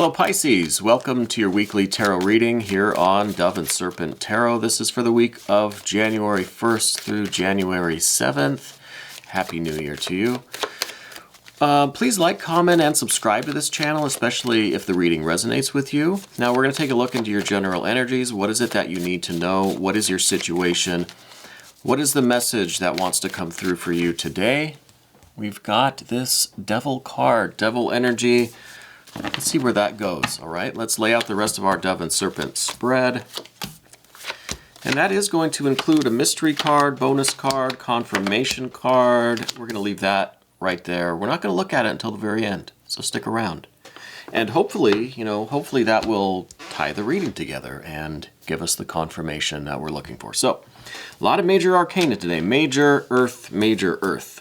Hello Pisces, welcome to your weekly tarot reading here on Dove and Serpent Tarot. This is for the week of January 1st through January 7th. Happy New Year to you. Please like, comment, and subscribe to this channel, especially if the reading resonates with you. Now we're going to take a look into your general energies. What is it that you need to know? What is your situation? What is the message that wants to come through for you today? We've got this Devil card, Devil energy. Let's see where that goes, all right? Let's lay out the rest of our Dove and Serpent spread. And that is going to include a mystery card, bonus card, confirmation card. We're going to leave that right there. We're not going to look at it until the very end, so stick around. And hopefully, hopefully that will tie the reading together and give us the confirmation that we're looking for. So, a lot of major arcana today. Major, earth, major, earth.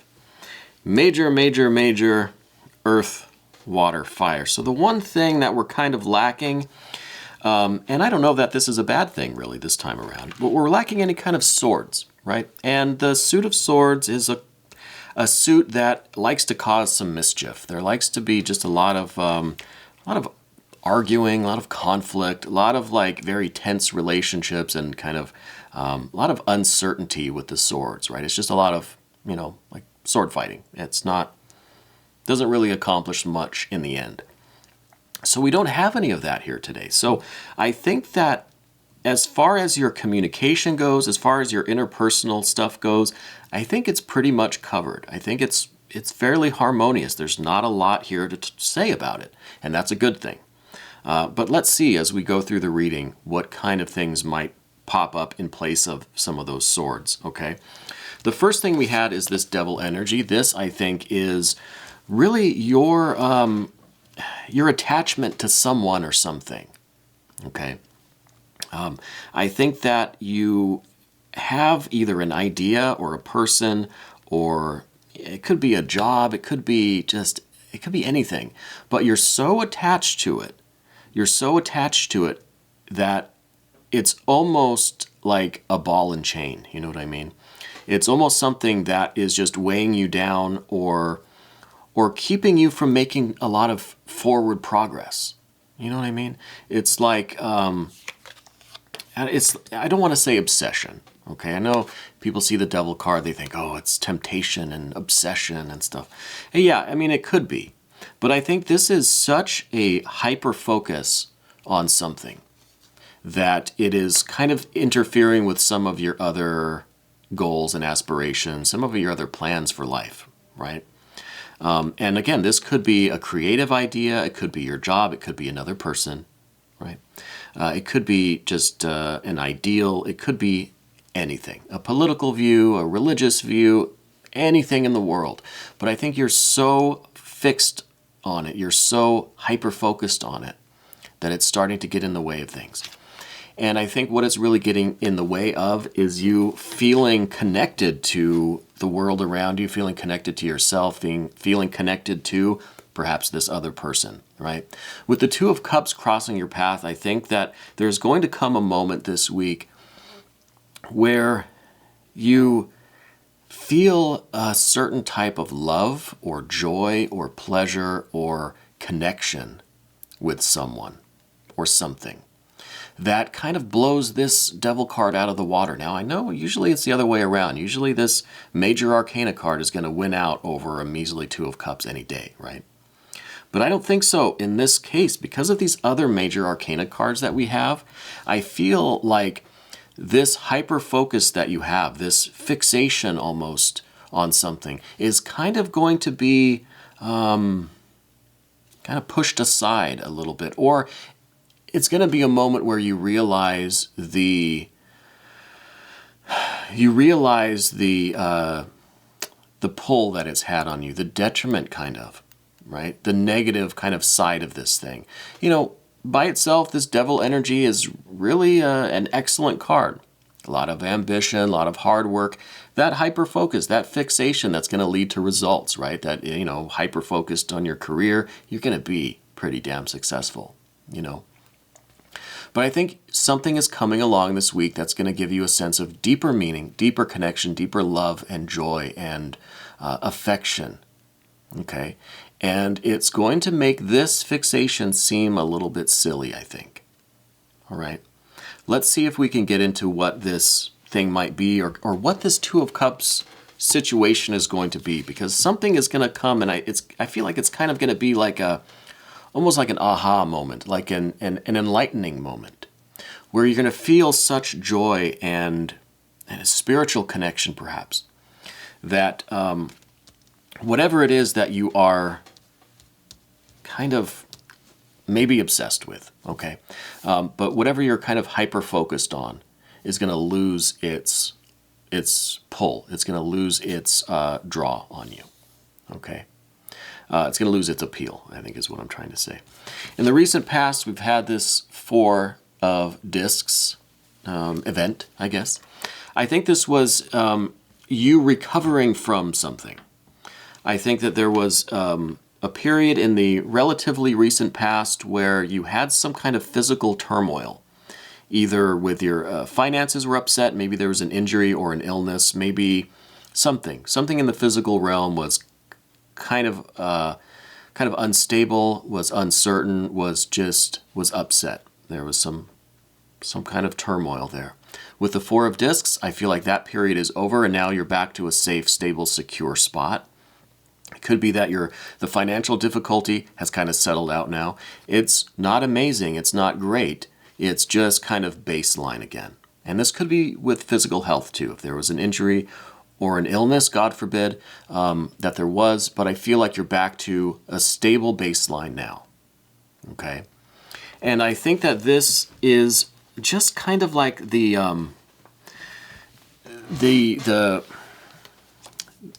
Major, major, major, earth, water, fire. So the one thing that we're kind of lacking, and I don't know that this is a bad thing really this time around, but we're lacking any kind of swords, right? And the suit of swords is a suit that likes to cause some mischief. There likes to be just a lot of arguing, a lot of conflict, a lot of like very tense relationships, and kind of a lot of uncertainty with the swords, right? It's just a lot of like sword fighting. It's not. Doesn't really accomplish much in the end. So we don't have any of that here today. So I think that as far as your communication goes, as far as your interpersonal stuff goes, I think it's pretty much covered. I think it's fairly harmonious. There's not a lot here to say about it, and that's a good thing. But let's see as we go through the reading what kind of things might pop up in place of some of those swords, okay? The first thing we had is this Devil energy. This, I think, is really your attachment to someone or something, okay? I think that you have either an idea or a person, or it could be a job, it could be anything, but you're so attached to it, that it's almost like a ball and chain, you know what I mean? It's almost something that is just weighing you down or keeping you from making a lot of forward progress. You know what I mean? It's like, I don't want to say obsession, okay? I know people see the Devil card, they think, oh, it's temptation and obsession and stuff. And yeah, I mean, it could be. But I think this is such a hyper-focus on something that it is kind of interfering with some of your other goals and aspirations, some of your other plans for life, right? And again, this could be a creative idea, it could be your job, it could be another person, right? It could be just an ideal, it could be anything. A political view, a religious view, anything in the world. But I think you're so fixed on it, you're so hyper-focused on it, that it's starting to get in the way of things. And I think what it's really getting in the way of is you feeling connected to the world around you, feeling connected to yourself, feeling connected to perhaps this other person, right? With the Two of Cups crossing your path, I think that there's going to come a moment this week where you feel a certain type of love or joy or pleasure or connection with someone or something that kind of blows this Devil card out of the water. Now, I know usually it's the other way around. Usually this major arcana card is going to win out over a measly Two of Cups any day, right? But I don't think so in this case. Because of these other major arcana cards that we have, I feel like this hyper-focus that you have, this fixation almost on something, is kind of going to be kind of pushed aside a little bit. Or it's going to be a moment where you realize the pull that it's had on you, the detriment kind of, right? The negative kind of side of this thing. By itself, this Devil energy is really an excellent card. A lot of ambition, a lot of hard work, that hyper-focus, that fixation that's going to lead to results, right? That, hyper-focused on your career, you're going to be pretty damn successful, But I think something is coming along this week that's going to give you a sense of deeper meaning, deeper connection, deeper love and joy and affection, okay? And it's going to make this fixation seem a little bit silly, I think. All right. Let's see if we can get into what this thing might be, or what this Two of Cups situation is going to be, because something is going to come, and I feel like it's kind of going to be like almost like an aha moment, like an enlightening moment, where you're going to feel such joy and a spiritual connection, perhaps, that whatever it is that you are kind of maybe obsessed with, okay? But whatever you're kind of hyper-focused on is going to lose its pull. It's going to lose its draw on you, okay? It's going to lose its appeal, I think is what I'm trying to say. In the recent past, we've had this Four of Discs event, I guess. I think this was you recovering from something. I think that there was a period in the relatively recent past where you had some kind of physical turmoil, either with your finances were upset, maybe there was an injury or an illness, maybe something in the physical realm was kind of unstable, was uncertain, was upset. There was some kind of turmoil there. With the Four of Discs, I feel like that period is over, and now you're back to a safe, stable, secure spot. It could be that the financial difficulty has kind of settled out now. It's not amazing, it's not great, it's just kind of baseline again. And this could be with physical health too. If there was an injury or an illness, God forbid, that there was, but I feel like you're back to a stable baseline now, okay? And I think that this is just kind of like the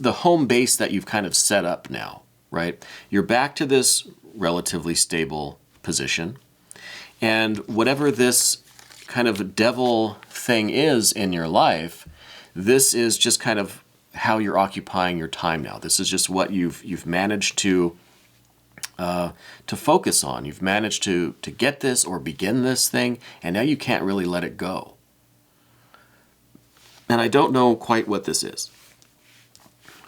home base that you've kind of set up now, right? You're back to this relatively stable position, and whatever this kind of devil thing is in your life, this is just kind of how you're occupying your time now. This is just what you've managed to focus on. You've managed to get this or begin this thing, and now you can't really let it go. And I don't know quite what this is.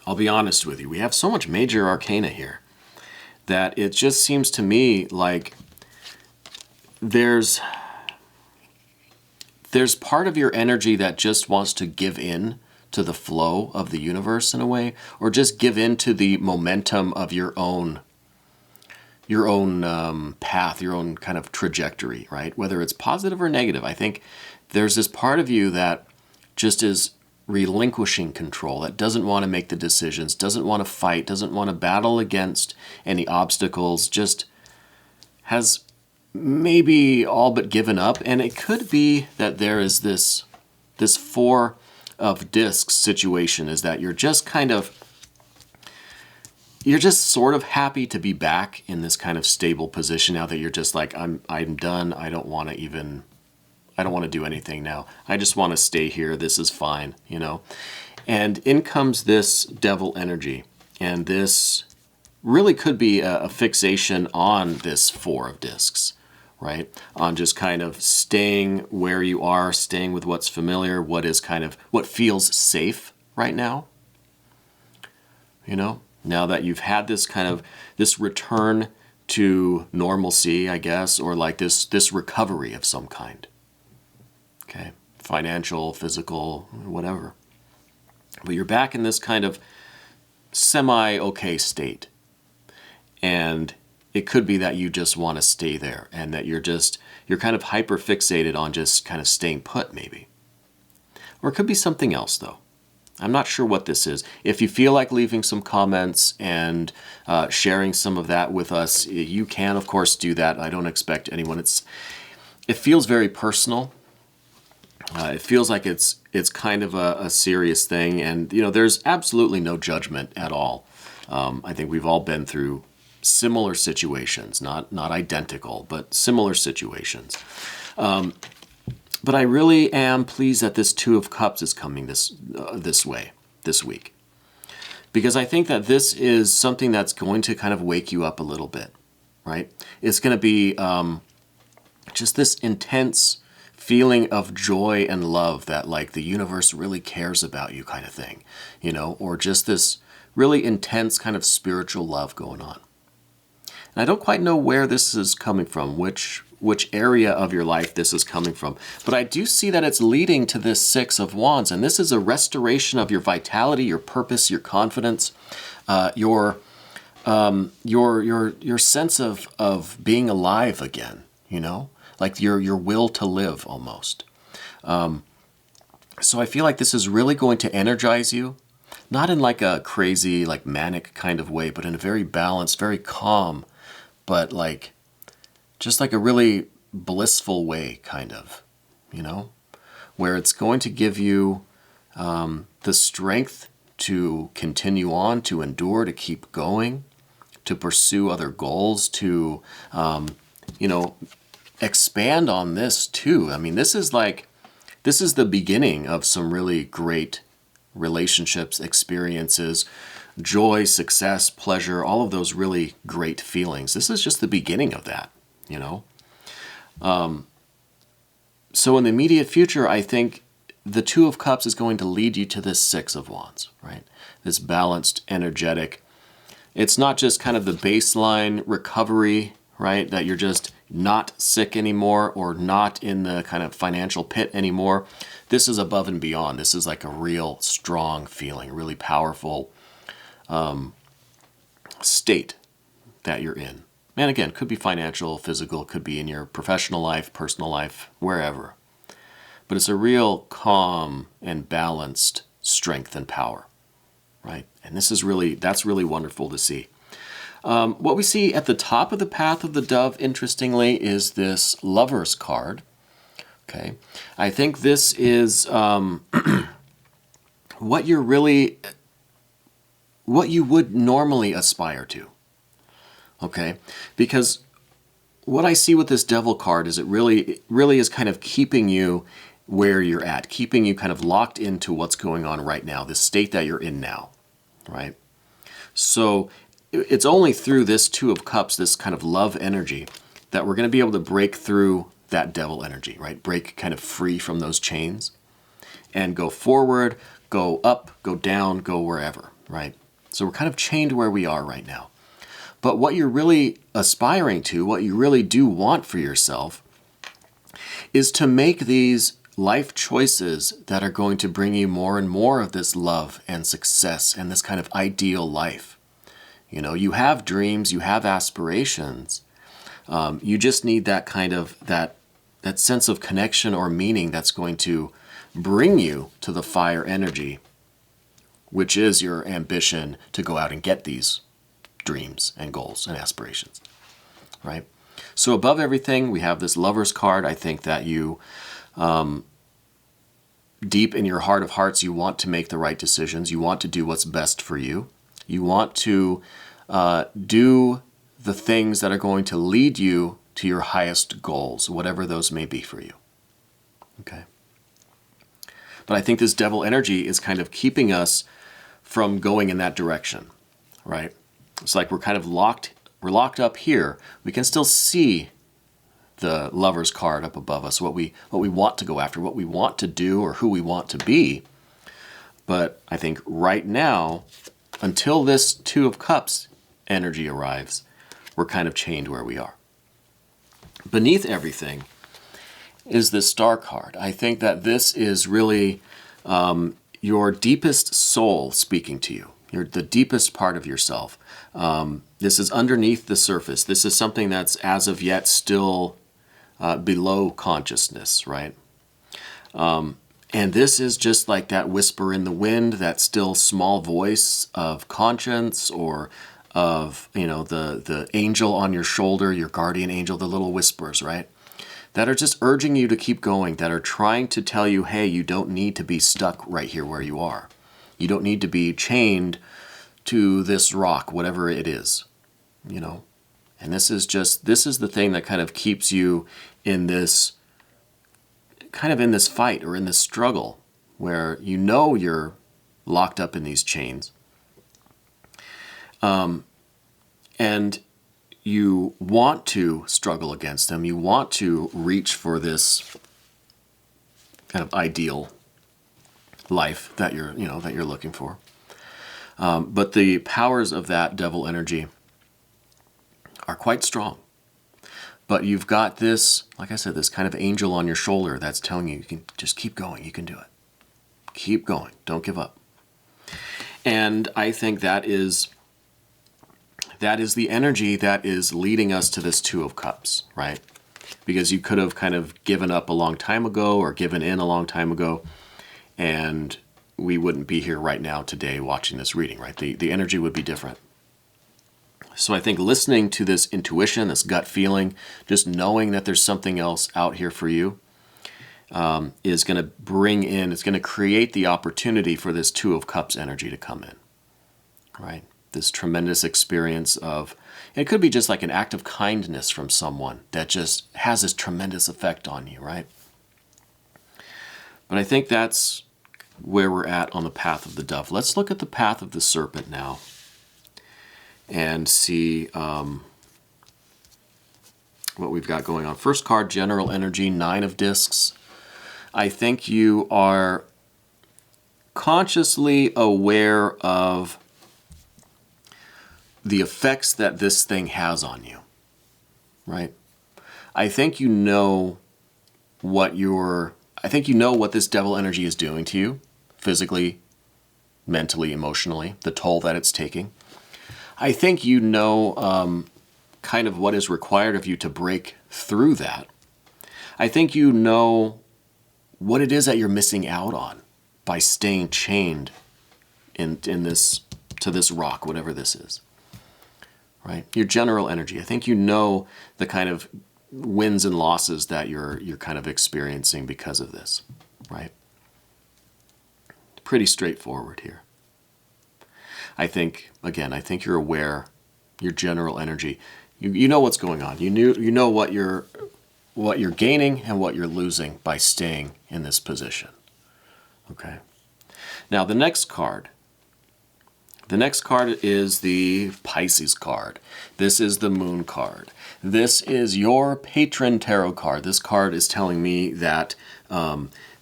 I'll be honest with you. We have so much major arcana here that it just seems to me like there's part of your energy that just wants to give in to the flow of the universe in a way, or just give in to the momentum of your own path, your own kind of trajectory, right? Whether it's positive or negative. I think there's this part of you that just is relinquishing control, that doesn't want to make the decisions, doesn't want to fight, doesn't want to battle against any obstacles, just has maybe all but given up. And it could be that there is this Four of Discs situation, is that you're just sort of happy to be back in this kind of stable position now that you're just like, I'm done. I don't want to do anything now. I just want to stay here. This is fine, you know? And in comes this devil energy. And this really could be a fixation on this Four of Discs, right? On just kind of staying where you are, staying with what's familiar, what feels safe right now. You know? Now that you've had this kind of, this return to normalcy, I guess, or like this recovery of some kind. Okay, financial, physical, whatever. But you're back in this kind of semi-okay state. And it could be that you just want to stay there, and that you're kind of hyper-fixated on just kind of staying put, maybe. Or it could be something else, though. I'm not sure what this is. If you feel like leaving some comments and sharing some of that with us, you can, of course, do that. I don't expect anyone. It feels very personal. It feels like it's kind of a serious thing, and there's absolutely no judgment at all. I think we've all been through similar situations, not identical, but similar situations. But I really am pleased that this Two of Cups is coming this way, this week. Because I think that this is something that's going to kind of wake you up a little bit, right? It's going to be just this intense feeling of joy and love that like the universe really cares about you kind of thing, or just this really intense kind of spiritual love going on. And I don't quite know where this is coming from, which area of your life this is coming from. But I do see that it's leading to this Six of Wands, and this is a restoration of your vitality, your purpose, your confidence, your sense of being alive again, you know? Like your will to live almost. So I feel like this is really going to energize you, not in like a crazy, like manic kind of way, but in a very balanced, very calm, but like, just like a really blissful way, kind of, you know, where it's going to give you the strength to continue on, to endure, to keep going, to pursue other goals, to, you know, expand on this too. I mean, this is the beginning of some really great relationships, experiences, joy, success, pleasure, all of those really great feelings. This is just the beginning of that, you know? So in the immediate future, I think the Two of Cups is going to lead you to this Six of Wands, right? This balanced, energetic. It's not just kind of the baseline recovery, right? That you're just not sick anymore or not in the kind of financial pit anymore. This is above and beyond. This is like a real strong feeling, really powerful state that you're in. And again, could be financial, physical, could be in your professional life, personal life, wherever. But it's a real calm and balanced strength and power, right? And that's really wonderful to see. What we see at the top of the path of the dove, interestingly, is this Lover's card. Okay, I think this is what you would normally aspire to. Okay, because what I see with this Devil card is it really is kind of keeping you where you're at, keeping you kind of locked into what's going on right now, the state that you're in now, right? So it's only through this Two of Cups, this kind of love energy, that we're going to be able to break through that devil energy, right? Break kind of free from those chains and go forward, go up, go down, go wherever, right? So we're kind of chained where we are right now. But what you're really aspiring to, what you really do want for yourself, is to make these life choices that are going to bring you more and more of this love and success and this kind of ideal life. You know, you have dreams, you have aspirations. You just need that kind of, that sense of connection or meaning that's going to bring you to the fire energy, which is your ambition to go out and get these dreams and goals and aspirations, right? So above everything, we have this Lover's card. I think that you, deep in your heart of hearts, you want to make the right decisions. You want to do what's best for you. You want to do the things that are going to lead you to your highest goals, whatever those may be for you. Okay. But I think this devil energy is kind of keeping us from going in that direction, right? It's like we're kind of locked up here. We can still see the Lover's card up above us, what we want to go after, what we want to do, or who we want to be. But I think right now, until this Two of Cups energy arrives, we're kind of chained where we are. Beneath everything is this Star card. I think that this is really your deepest soul speaking to you. The deepest part of yourself. This is underneath the surface. This is something that's as of yet still below consciousness, right? And this is just like that whisper in the wind, that still small voice of conscience, or of, you know, the angel on your shoulder, your guardian angel, the little whispers, right? That are just urging you to keep going, that are trying to tell you, hey, you don't need to be stuck right here where you are. You don't need to be chained to this rock, whatever it is, you know? And this is the thing that kind of keeps you in this fight or in this struggle where you know you're locked up in these chains. And you want to struggle against them. You want to reach for this kind of ideal life that you're looking for. But the powers of that devil energy are quite strong. But you've got this, like I said, this kind of angel on your shoulder that's telling you, you can just keep going, you can do it. Keep going, don't give up. And I think that is the energy that is leading us to this Two of Cups, right? Because you could have kind of given up a long time ago or given in a long time ago, and we wouldn't be here right now today watching this reading, right? The energy would be different. So I think listening to this intuition, this gut feeling, just knowing that there's something else out here for you, is going to bring in, it's going to create the opportunity for this Two of Cups energy to come in, right? This tremendous experience of, it could be just like an act of kindness from someone that just has this tremendous effect on you, right? But I think that's where we're at on the path of the dove. Let's look at the path of the serpent now and see what we've got going on. First card, general energy, 9 of discs. I think you are consciously aware of the effects that this thing has on you, right? I think you know what this devil energy is doing to you, physically, mentally, emotionally, the toll that it's taking. I think you know kind of what is required of you to break through that. I think you know what it is that you're missing out on by staying chained in this to this rock, whatever this is. Right? Your general energy. I think you know the kind of wins and losses that you're kind of experiencing because of this, right? Pretty straightforward here. I think you're aware, your general energy. You know what's going on. You know what you're gaining and what you're losing by staying in this position. Okay. Now the next card. The next card is the Pisces card. This is the Moon card. This is your patron tarot card. This card is telling me that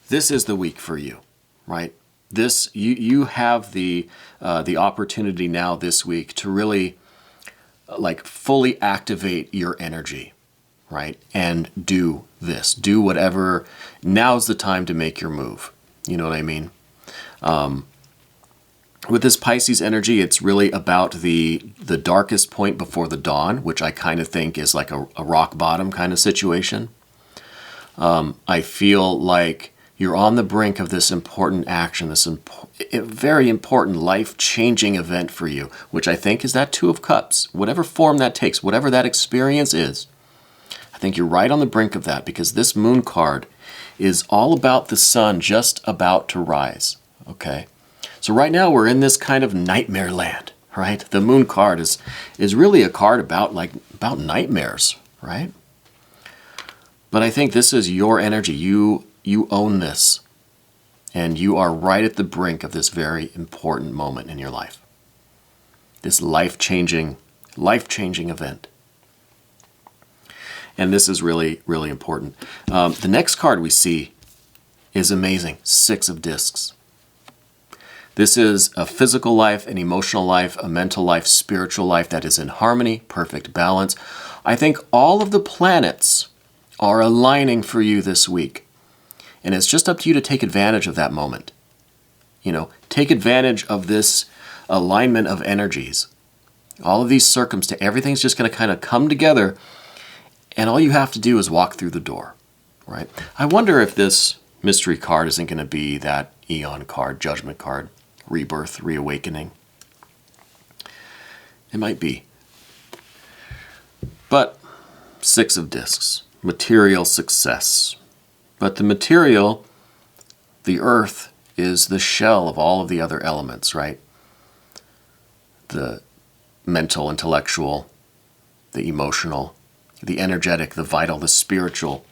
this is the week for you, right? You have the opportunity now this week to really like fully activate your energy, right? And do this. Do whatever. Now's the time to make your move. You know what I mean? With this Pisces energy, it's really about the darkest point before the dawn, which I kind of think is like a rock bottom kind of situation. I feel like you're on the brink of this important action, this very important life-changing event for you, which I think is that Two of Cups. Whatever form that takes, whatever that experience is, I think you're right on the brink of that, because this Moon card is all about the sun just about to rise, okay? So right now we're in this kind of nightmare land, right? The Moon card is really a card about nightmares, right? But I think this is your energy. You own this, and you are right at the brink of this very important moment in your life. This life-changing event. And this is really, really important. The next card we see is amazing. 6 of discs. This is a physical life, an emotional life, a mental life, spiritual life that is in harmony, perfect balance. I think all of the planets are aligning for you this week. And it's just up to you to take advantage of that moment. You know, take advantage of this alignment of energies. All of these circumstances, everything's just going to kind of come together, and all you have to do is walk through the door, right? I wonder if this mystery card isn't going to be that Eon card, Judgment card, Rebirth, Reawakening. It might be. But 6 of discs, material success. But the material, the earth, is the shell of all of the other elements, right? The mental, intellectual, the emotional, the energetic, the vital, the spiritual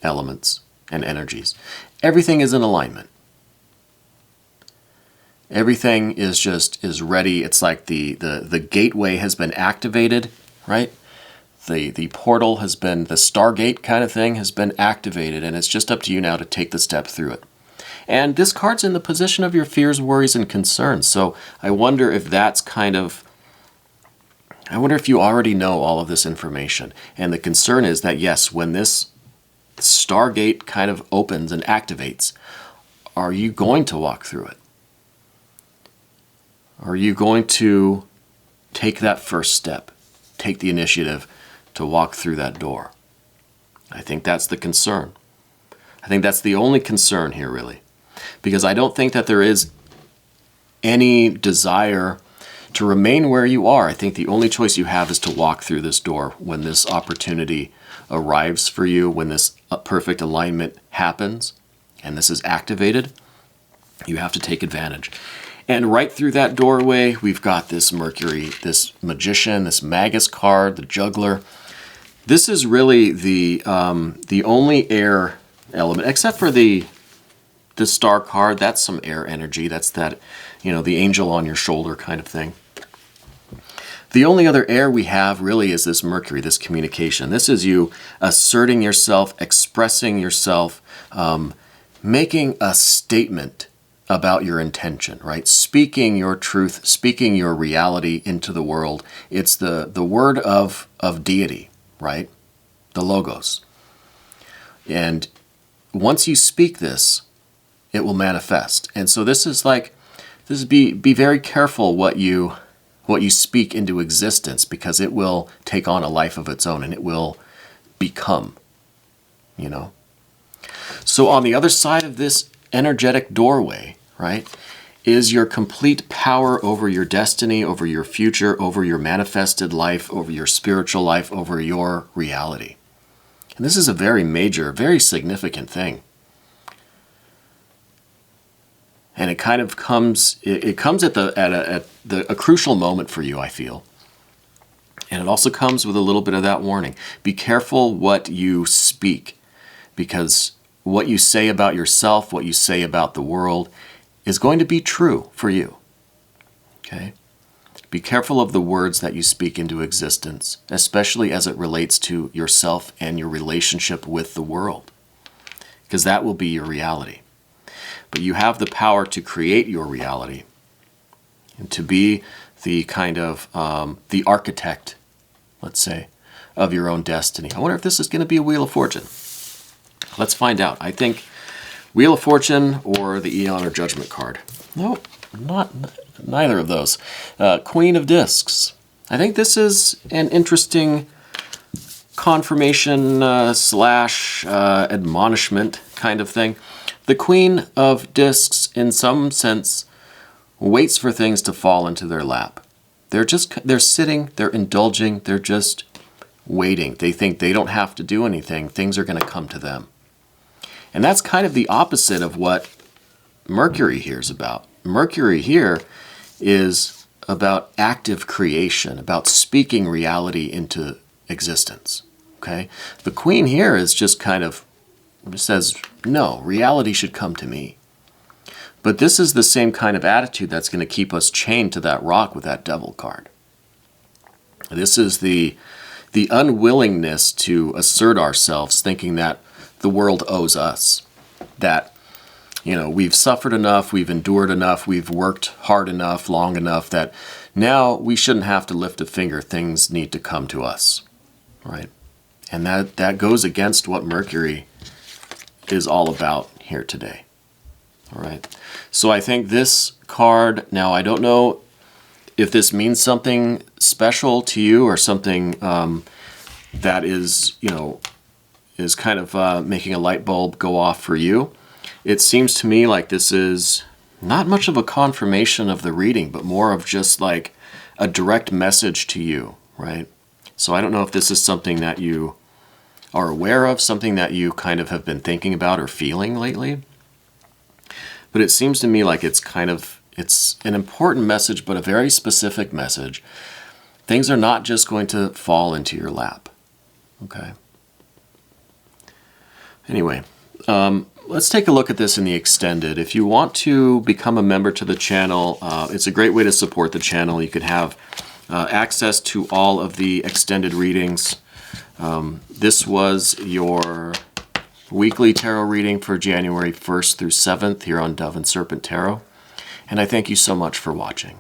elements and energies. Everything is in alignment. Everything is ready. It's like the gateway has been activated, right? The portal has been, the Stargate kind of thing has been activated, and it's just up to you now to take the step through it. And this card's in the position of your fears, worries, and concerns. So I wonder if that's kind of I wonder if you already know all of this information. And the concern is that, yes, when this Stargate kind of opens and activates, are you going to walk through it? Are you going to take that first step, take the initiative to walk through that door? I think that's the concern. I think that's the only concern here, really. Because I don't think that there is any desire to remain where you are. I think the only choice you have is to walk through this door when this opportunity arrives for you, when this perfect alignment happens and this is activated. You have to take advantage. And right through that doorway, we've got this Mercury, this Magician, this Magus card, the Juggler. This is really the only air element, except for the Star card. That's some air energy. That's that, the angel on your shoulder kind of thing. The only other air we have really is this Mercury, this communication. This is you asserting yourself, expressing yourself, making a statement about your intention, right? Speaking your truth, speaking your reality into the world. It's the word of deity, right? The Logos. And once you speak this, it will manifest. And so be very careful what you speak into existence, because it will take on a life of its own and it will become, So on the other side of this energetic doorway, right, is your complete power over your destiny, over your future, over your manifested life, over your spiritual life, over your reality. And this is a very major, very significant thing. And it kind of comes, it comes at a crucial moment for you, I feel. And it also comes with a little bit of that warning. Be careful what you speak, because what you say about yourself, what you say about the world, is going to be true for you. Okay? Be careful of the words that you speak into existence, especially as it relates to yourself and your relationship with the world, because that will be your reality. But you have the power to create your reality and to be the kind of the architect, let's say, of your own destiny. I wonder if this is going to be a Wheel of Fortune. Let's find out. I think Wheel of Fortune or the Eon or Judgment card. No, neither of those. Queen of Discs. I think this is an interesting confirmation slash admonishment kind of thing. The Queen of Discs, in some sense, waits for things to fall into their lap. They're sitting, they're indulging, they're just waiting. They think they don't have to do anything. Things are going to come to them. And that's kind of the opposite of what Mercury here is about. Mercury here is about active creation, about speaking reality into existence. Okay? The Queen here is just kind of says, no, reality should come to me. But this is the same kind of attitude that's going to keep us chained to that rock with that Devil card. This is the unwillingness to assert ourselves, thinking that the world owes us. That, we've suffered enough, we've endured enough, we've worked hard enough, long enough, that now we shouldn't have to lift a finger. Things need to come to us, right? And that goes against what Mercury is all about here today. All right. So I think this card, now I don't know if this means something special to you or something that is, is kind of making a light bulb go off for you. It seems to me like this is not much of a confirmation of the reading, but more of just like a direct message to you, right? So I don't know if this is something that you are aware of, something that you kind of have been thinking about or feeling lately. But it seems to me like it's an important message, but a very specific message. Things are not just going to fall into your lap. Okay. Anyway, let's take a look at this in the extended. If you want to become a member to the channel, it's a great way to support the channel. You could have access to all of the extended readings. This was your weekly tarot reading for January 1st through 7th here on Dove and Serpent Tarot. And I thank you so much for watching.